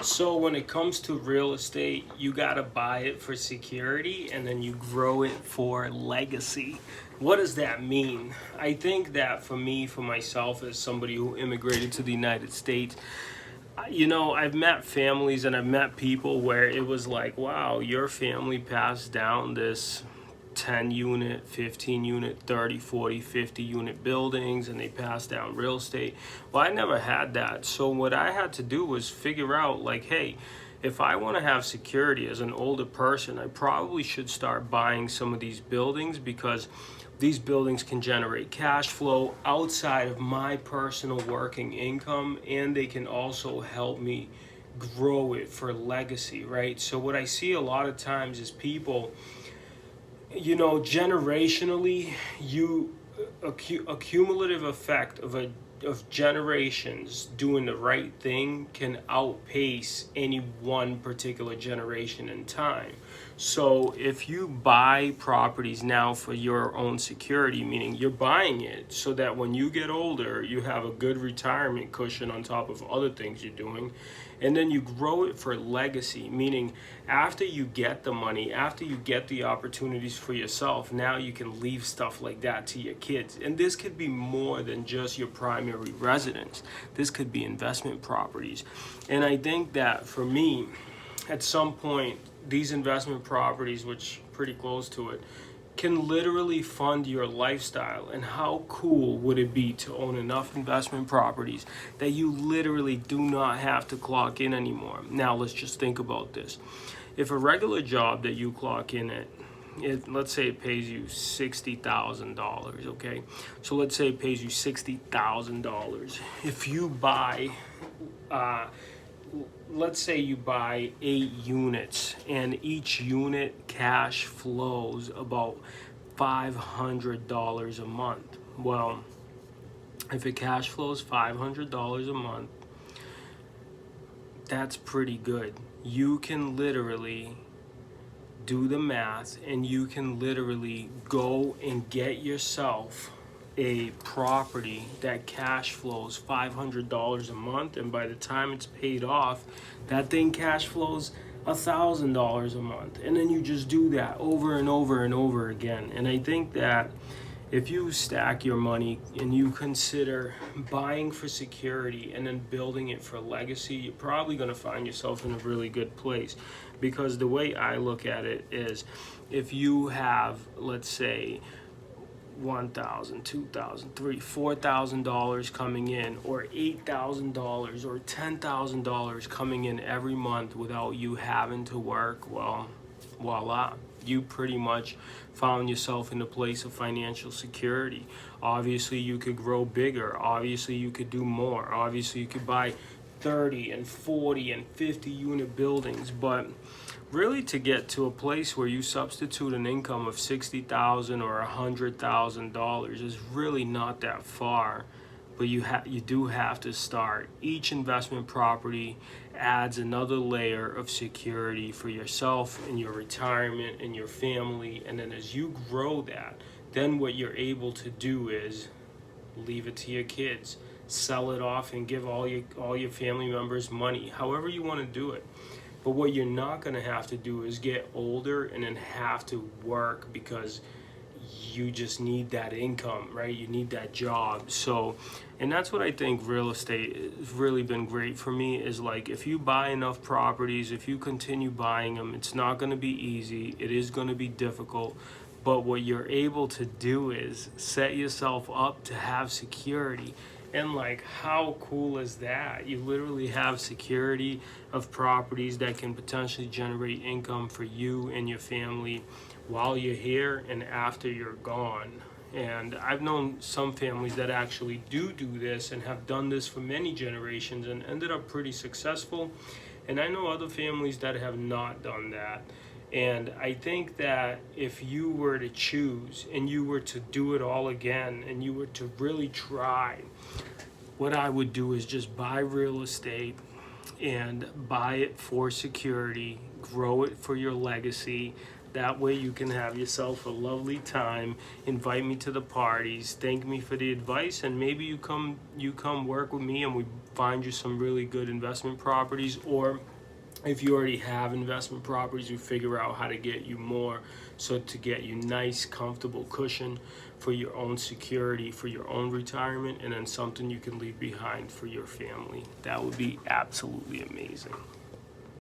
So when it comes to real estate, you gotta buy it for security and then you grow it for legacy. What does that mean? I think that for me, for myself, as somebody who immigrated to the United States, I've met families and I've met people where it was like, wow, your family passed down this 10 unit, 15 unit, 30, 40, 50 unit buildings and they passed down real estate. Well, I never had that. So what I had to do was figure out like, hey, if I want to have security as an older person, I probably should start buying some of these buildings because these buildings can generate cash flow outside of my personal working income, and they can also help me grow it for legacy, right? So what I see a lot of times is people, generationally, a cumulative effect of generations doing the right thing can outpace any one particular generation in time. So if you buy properties now for your own security, meaning you're buying it so that when you get older, you have a good retirement cushion on top of other things you're doing, and then you grow it for legacy, meaning after you get the money, after you get the opportunities for yourself, now you can leave stuff like that to your kids. And this could be more than just your primary residence. This could be investment properties. And I think that for me, at some point, these investment properties, which pretty close to it, can literally fund your lifestyle. And how cool would it be to own enough investment properties that you literally do not have to clock in anymore? Now let's just think about this. If a regular job that you clock in at, let's say it pays you $60,000, okay? So let's say it pays you $60,000. If you buy let's say you buy 8 units and each unit cash flows about $500 a month. Well, if it cash flows $500 a month, that's pretty good. You can literally do the math and you can literally go and get yourself a property that cash flows $500 a month, and by the time it's paid off, that thing cash flows $1,000 a month. And then you just do that over and over and over again. And I think that if you stack your money and you consider buying for security and then building it for legacy, you're probably going to find yourself in a really good place. Because the way I look at it is, if you have, let's say, $1,000, $2,000, $3,000, $4,000 coming in, or $8,000 or $10,000 coming in every month without you having to work, well, voila, you pretty much found yourself in a place of financial security. Obviously, you could grow bigger. Obviously, you could do more. Obviously, you could buy 30 and 40 and 50 unit buildings, but really to get to a place where you substitute an income of $60,000 or $100,000 is really not that far. But you do have to start. Each investment property adds another layer of security for yourself and your retirement and your family. And then as you grow that, then what you're able to do is leave it to your kids, sell it off and give all your family members money, however you want to do it. But what you're not going to have to do is get older and then have to work because you just need that income, right? You need that job. So, and that's what I think real estate has really been great for me, is like, if you buy enough properties, if you continue buying them, it's not going to be easy. It is going to be difficult. But what you're able to do is set yourself up to have security. And like, how cool is that? You literally have security of properties that can potentially generate income for you and your family while you're here and after you're gone. And I've known some families that actually do this and have done this for many generations and ended up pretty successful. And I know other families that have not done that. And I think that if you were to choose and you were to do it all again and you were to really try, what I would do is just buy real estate and buy it for security, grow it for your legacy. That way you can have yourself a lovely time, invite me to the parties, thank me for the advice, and maybe you come work with me and we find you some really good investment properties, or If you already have investment properties, we figure out how to get you more, so to get you nice, comfortable cushion for your own security, for your own retirement, and then something you can leave behind for your family. That would be absolutely amazing.